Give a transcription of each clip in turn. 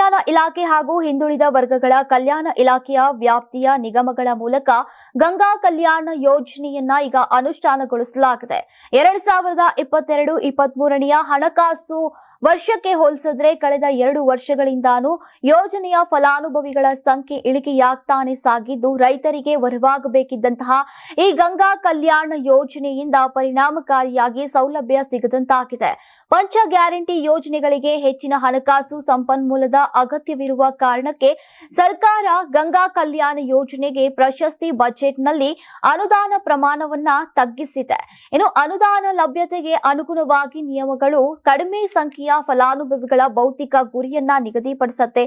ಕಲ್ಯಾಣ ಇಲಾಖೆ ಹಾಗೂ ಹಿಂದುಳಿದ ವರ್ಗಗಳ ಕಲ್ಯಾಣ ಇಲಾಖೆಯ ವ್ಯಾಪ್ತಿಯ ನಿಗಮಗಳ ಮೂಲಕ ಗಂಗಾ ಕಲ್ಯಾಣ ಯೋಜನೆಯನ್ನ ಈಗ ಅನುಷ್ಠಾನಗೊಳಿಸಲಾಗಿದೆ. 2022-23ನೇ ಹಣಕಾಸು ವರ್ಷಕ್ಕೆ ಹೋಲಿಸಿದ್ರೆ ಕಳೆದ 2 ವರ್ಷಗಳಿಂದಾನು ಯೋಜನೆಯ ಫಲಾನುಭವಿಗಳ ಸಂಖ್ಯೆ ಇಳಿಕೆಯಾಗ್ತಾನೆ ಸಾಗಿದ್ದು, ರೈತರಿಗೆ ವರವಾಗಬೇಕಿದ್ದಂತಹ ಈ ಗಂಗಾ ಕಲ್ಯಾಣ ಯೋಜನೆಯಿಂದ ಪರಿಣಾಮಕಾರಿಯಾಗಿ ಸೌಲಭ್ಯ ಸಿಗದಂತಾಗಿದೆ. ಪಂಚ ಗ್ಯಾರಂಟಿ ಯೋಜನೆಗಳಿಗೆ ಹೆಚ್ಚಿನ ಹಣಕಾಸು ಸಂಪನ್ಮೂಲದ ಅಗತ್ಯವಿರುವ ಕಾರಣಕ್ಕೆ ಸರ್ಕಾರ ಗಂಗಾ ಕಲ್ಯಾಣ ಯೋಜನೆಗೆ ಪ್ರಶಸ್ತಿ ಬಜೆಟ್ನಲ್ಲಿ ಅನುದಾನ ಪ್ರಮಾಣವನ್ನ ತಗ್ಗಿಸಿದೆ. ಇನ್ನು ಅನುದಾನ ಲಭ್ಯತೆಗೆ ಅನುಗುಣವಾಗಿ ನಿಯಮಗಳು ಕಡಿಮೆ ಸಂಖ್ಯೆಯ ಫಲಾನುಭವಿಗಳ ಭೌತಿಕ ಗುರಿಯನ್ನ ನಿಗದಿಪಡಿಸುತ್ತೆ.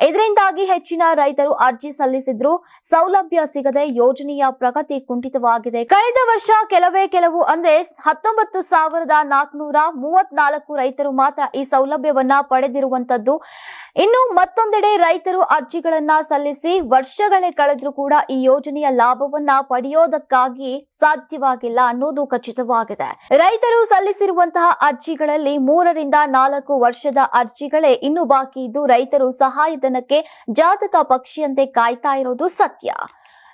ಇದರಿಂದಾಗಿ ಹೆಚ್ಚಿನ ರೈತರು ಅರ್ಜಿ ಸಲ್ಲಿಸಿದ್ರು ಸೌಲಭ್ಯ ಸಿಗದೆ ಯೋಜನೆಯ ಪ್ರಗತಿ ಕುಂಠಿತವಾಗಿದೆ. ಕಳೆದ ವರ್ಷ ಕೆಲವು ಅಂದ್ರೆ 19,434 ರೈತರು ಮಾತ್ರ ಈ ಸೌಲಭ್ಯವನ್ನ ಪಡೆದಿರುವಂತದ್ದು. ಇನ್ನು ಮತ್ತೊಂದೆಡೆ ರೈತರು ಅರ್ಜಿಗಳನ್ನ ಸಲ್ಲಿಸಿ ವರ್ಷಗಳೇ ಕಳೆದ್ರೂ ಕೂಡ ಈ ಯೋಜನೆಯ ಲಾಭವನ್ನ ಪಡೆಯೋದಕ್ಕಾಗಿ ಸಾಧ್ಯವಾಗಿಲ್ಲ ಅನ್ನೋದು ಖಚಿತವಾಗಿದೆ. ರೈತರು ಸಲ್ಲಿಸಿರುವಂತಹ ಅರ್ಜಿಗಳಲ್ಲಿ 3 ರಿಂದ 4 ವರ್ಷದ ಅರ್ಜಿಗಳೇ ಇನ್ನು ಬಾಕಿ ಇದ್ದು, ರೈತರು ಸಹಾಯಧನಕ್ಕೆ ಜಾತಕ ಪಕ್ಷಿಯಂತೆ ಕಾಯ್ತಾ ಇರೋದು ಸತ್ಯ.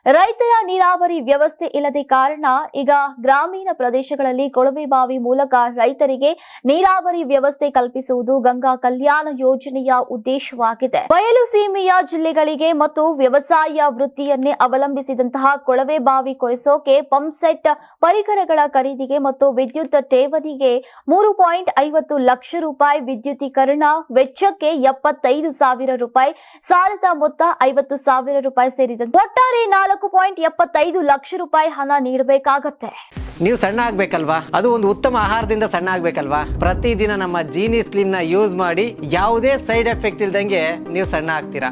ರೈತರ ನೀರಾವರಿ ವ್ಯವಸ್ಥೆ ಇಲ್ಲದೆ ಕಾರಣ ಈಗ ಗ್ರಾಮೀಣ ಪ್ರದೇಶಗಳಲ್ಲಿ ಕೊಳವೆ ಬಾವಿ ಮೂಲಕ ರೈತರಿಗೆ ನೀರಾವರಿ ವ್ಯವಸ್ಥೆ ಕಲ್ಪಿಸುವುದು ಗಂಗಾ ಕಲ್ಯಾಣ ಯೋಜನೆಯ ಉದ್ದೇಶವಾಗಿದೆ. ಬಯಲು ಸೀಮೆಯ ಜಿಲ್ಲೆಗಳಿಗೆ ಮತ್ತು ವ್ಯವಸಾಯ ವೃತ್ತಿಯನ್ನೇ ಅವಲಂಬಿಸಿದಂತಹ ಕೊಳವೆ ಬಾವಿ ಕೊರೆಸೋಕೆ ಪಂಪ್ಸೆಟ್ ಪರಿಕರಗಳ ಖರೀದಿಗೆ ಮತ್ತು ವಿದ್ಯುತ್ ಠೇವಣಿಗೆ 3.50 ಲಕ್ಷ ರೂಪಾಯಿ, ವಿದ್ಯುತೀಕರಣ ವೆಚ್ಚಕ್ಕೆ 75,000 ರೂಪಾಯಿ, ಸಾಲದ ಮೊತ್ತ 50,000 ರೂಪಾಯಿ ಸೇರಿದಂತೆ ಒಟ್ಟಾರೆ 4.75 ಲಕ್ಷ ರೂಪಾಯಿ ಹಣ ನೀಡಬೇಕಾಗತ್ತೆ. ನೀವು ಸಣ್ಣ ಆಗ್ಬೇಕಲ್ವಾ? ಅದು ಒಂದು ಉತ್ತಮ ಆಹಾರದಿಂದ ಸಣ್ಣ ಆಗ್ಬೇಕಲ್ವಾ? ಪ್ರತಿದಿನ ನಮ್ಮ ಜೀನಿ ಸ್ಲಿಮ್ ನ ಯೂಸ್ ಮಾಡಿ ಯಾವುದೇ ಸೈಡ್ ಎಫೆಕ್ಟ್ ಇಲ್ದಂಗೆ ನೀವು ಸಣ್ಣ ಆಗ್ತೀರಾ.